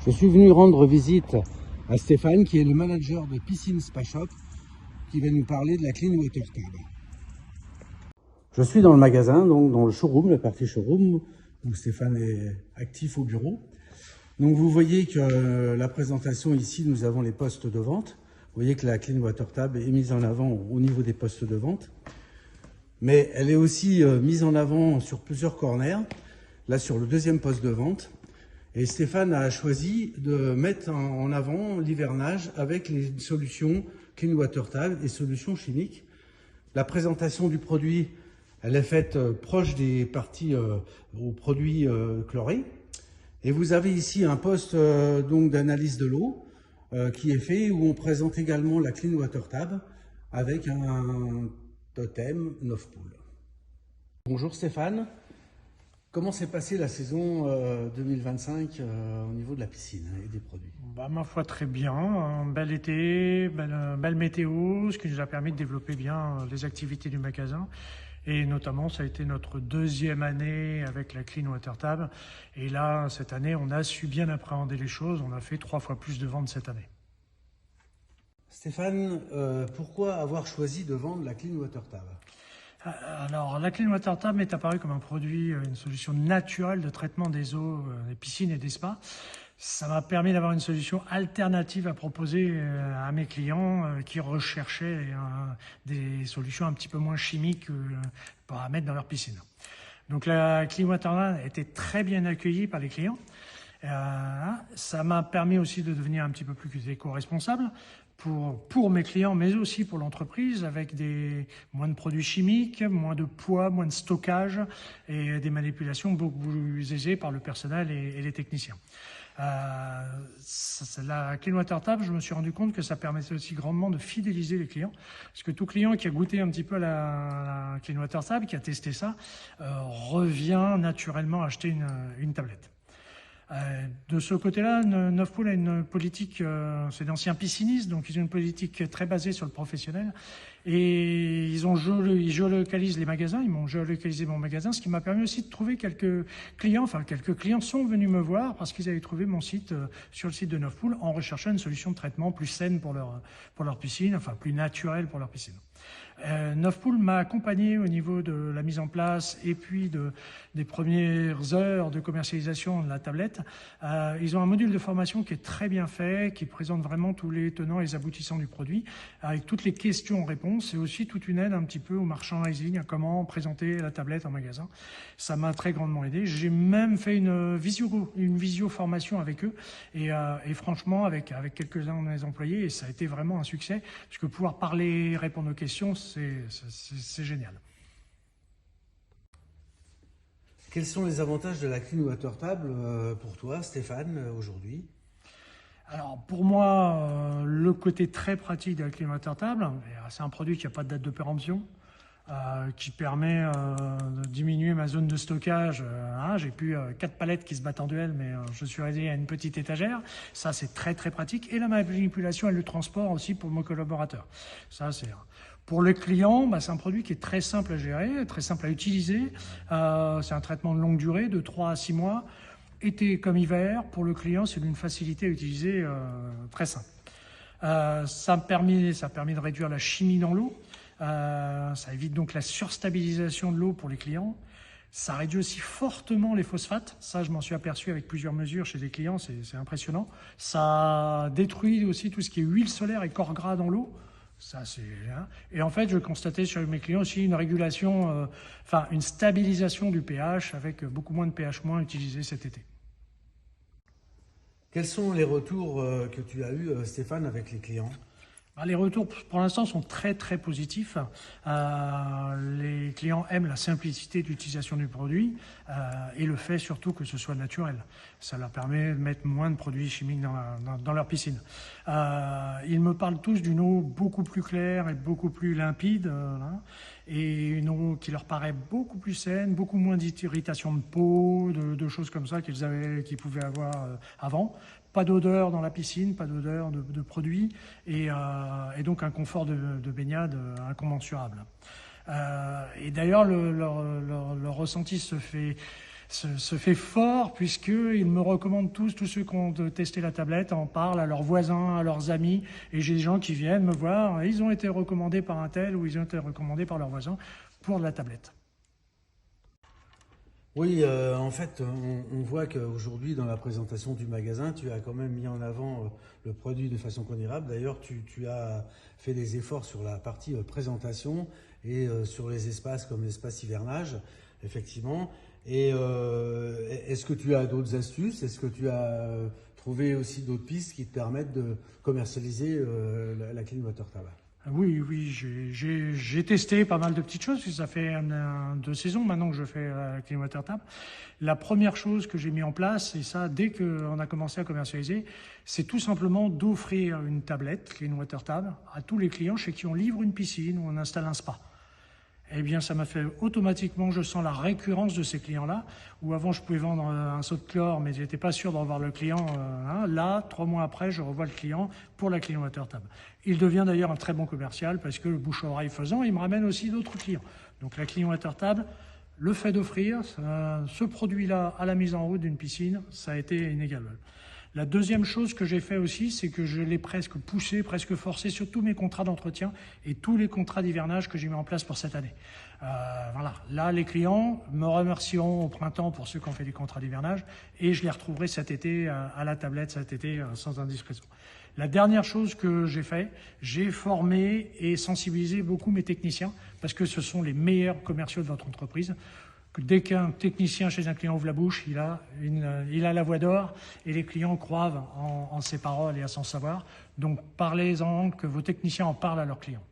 Je suis venu rendre visite à Stéphane, qui est le manager de Piscine Spa Shop, qui va nous parler de la Clean Water Tab. Je suis dans le magasin, donc dans le showroom, la partie showroom, où Stéphane est actif au bureau. Donc vous voyez que la présentation ici, nous avons les postes de vente. Vous voyez que la Clean Water Tab est mise en avant au niveau des postes de vente. Mais elle est aussi mise en avant sur plusieurs corners, là sur le deuxième poste de vente. Et Stéphane a choisi de mettre en avant l'hivernage avec les solutions Clean Water Tab et solutions chimiques. La présentation du produit, elle est faite proche des parties aux produits chlorés. Et vous avez ici un poste donc d'analyse de l'eau qui est fait, où on présente également la Clean Water Tab avec un totem Novpool. Bonjour Stéphane. Comment s'est passée la saison 2025 au niveau de la piscine et des produits? Ma foi, très bien. Un bel été, belle météo, ce qui nous a permis de développer bien les activités du magasin. Et notamment, ça a été notre deuxième année avec la Clean Water Tab. Et là, cette année, on a su bien appréhender les choses. On a fait 3 fois plus de ventes cette année. Stéphane, pourquoi avoir choisi de vendre la Clean Water Tab? Alors, la Clean Water Tab est apparue comme un produit, une solution naturelle de traitement des eaux, des piscines et des spas. Ça m'a permis d'avoir une solution alternative à proposer à mes clients qui recherchaient des solutions un petit peu moins chimiques à mettre dans leur piscine. Donc, la Clean Water Tab a été très bien accueillie par les clients. Ça m'a permis aussi de devenir un petit peu plus éco-responsable pour mes clients, mais aussi pour l'entreprise, avec moins de produits chimiques, moins de poids, moins de stockage et des manipulations beaucoup plus aisées par le personnel et les techniciens. La Clean Water Tab, je me suis rendu compte que ça permettait aussi grandement de fidéliser les clients, parce que tout client qui a goûté un petit peu la Clean Water Tab, qui a testé ça, revient naturellement acheter une tablette. De ce côté-là, Novpool a une politique, c'est d'anciens piscinistes, donc ils ont une politique très basée sur le professionnel. Et ils géolocalisent les magasins, ils m'ont géolocalisé mon magasin, ce qui m'a permis aussi de trouver quelques clients sont venus me voir parce qu'ils avaient trouvé mon site sur le site de Novpool en recherchant une solution de traitement plus saine pour leur piscine, enfin plus naturelle pour leur piscine. Novpool m'a accompagné au niveau de la mise en place et puis des premières heures de commercialisation de la tablette. Ils ont un module de formation qui est très bien fait, qui présente vraiment tous les tenants et les aboutissants du produit, avec toutes les questions-réponses et aussi toute une aide un petit peu au merchandising, à comment présenter la tablette en magasin. Ça m'a très grandement aidé. J'ai même fait une visio formation avec eux et franchement avec quelques-uns de mes employés, et ça a été vraiment un succès, parce que pouvoir parler, répondre aux questions, c'est génial. Quels sont les avantages de la Clean Water Tab pour toi, Stéphane, aujourd'hui? Alors pour moi, le côté très pratique de la Clean Water Tab, c'est un produit qui n'a pas de date de péremption, qui permet de diminuer ma zone de stockage. J'ai plus 4 palettes qui se battent en duel, mais je suis réduit à une petite étagère. Ça, c'est très très pratique. Et la manipulation et le transport aussi pour mes collaborateurs. Ça, c'est... Pour les clients, c'est un produit qui est très simple à gérer, très simple à utiliser. C'est un traitement de longue durée, de 3 à 6 mois. Été comme hiver, pour le client, c'est d'une facilité à utiliser très simple. Ça a permis de réduire la chimie dans l'eau. Ça évite donc la surstabilisation de l'eau pour les clients. Ça réduit aussi fortement les phosphates. Ça, je m'en suis aperçu avec plusieurs mesures chez des clients, c'est impressionnant. Ça détruit aussi tout ce qui est huile solaire et corps gras dans l'eau. Ça, et en fait, je constatais chez mes clients aussi une régulation, une stabilisation du pH avec beaucoup moins de pH- utilisé cet été. Quels sont les retours que tu as eus, Stéphane, avec les clients? Les retours, pour l'instant, sont très très positifs. Les clients aiment la simplicité d'utilisation du produit et le fait surtout que ce soit naturel. Ça leur permet de mettre moins de produits chimiques dans leur piscine. Ils me parlent tous d'une eau beaucoup plus claire et beaucoup plus limpide, et une eau qui leur paraît beaucoup plus saine, beaucoup moins d'irritation de peau, de choses comme ça qu'ils pouvaient avoir avant. Pas d'odeur dans la piscine, pas d'odeur de produits, et donc un confort de baignade incommensurable. Et d'ailleurs, leur ressenti se fait se fait fort, puisqu'ils me recommandent tous ceux qui ont testé la tablette en parlent à leurs voisins, à leurs amis, et j'ai des gens qui viennent me voir, ils ont été recommandés par un tel ou ils ont été recommandés par leurs voisins pour la tablette. Oui, en fait, on voit qu'aujourd'hui, dans la présentation du magasin, tu as quand même mis en avant le produit de façon considérable. D'ailleurs, tu as fait des efforts sur la partie présentation et sur les espaces comme l'espace hivernage, effectivement. Et est-ce que tu as d'autres astuces? Est-ce que tu as trouvé aussi d'autres pistes qui te permettent de commercialiser la clean water table? Oui, j'ai testé pas mal de petites choses, puisque ça fait 2 saisons maintenant que je fais la Clean Water Table. La première chose que j'ai mis en place, et ça dès qu'on a commencé à commercialiser, c'est tout simplement d'offrir une tablette Clean Water Table à tous les clients chez qui on livre une piscine ou on installe un spa. Eh bien, ça m'a fait automatiquement, je sens la récurrence de ces clients-là, où avant je pouvais vendre un seau de chlore, mais je n'étais pas sûr de revoir le client. Là, 3 mois après, je revois le client pour la Clean Water Table. Il devient d'ailleurs un très bon commercial, parce que le bouche-à-oreille faisant, il me ramène aussi d'autres clients. Donc la Clean Water Table, le fait d'offrir ce produit-là à la mise en route d'une piscine, ça a été inégalable. La deuxième chose que j'ai fait aussi, c'est que je l'ai presque poussé, presque forcé sur tous mes contrats d'entretien et tous les contrats d'hivernage que j'ai mis en place pour cette année. Voilà. Là, les clients me remercieront au printemps pour ceux qui ont fait des contrats d'hivernage et je les retrouverai cet été à la tablette, cet été sans indiscrétion. La dernière chose que j'ai fait, j'ai formé et sensibilisé beaucoup mes techniciens parce que ce sont les meilleurs commerciaux de votre entreprise. Dès qu'un technicien chez un client ouvre la bouche, il a la voix d'or et les clients croient en ses paroles et à son savoir. Donc parlez-en, que vos techniciens en parlent à leurs clients.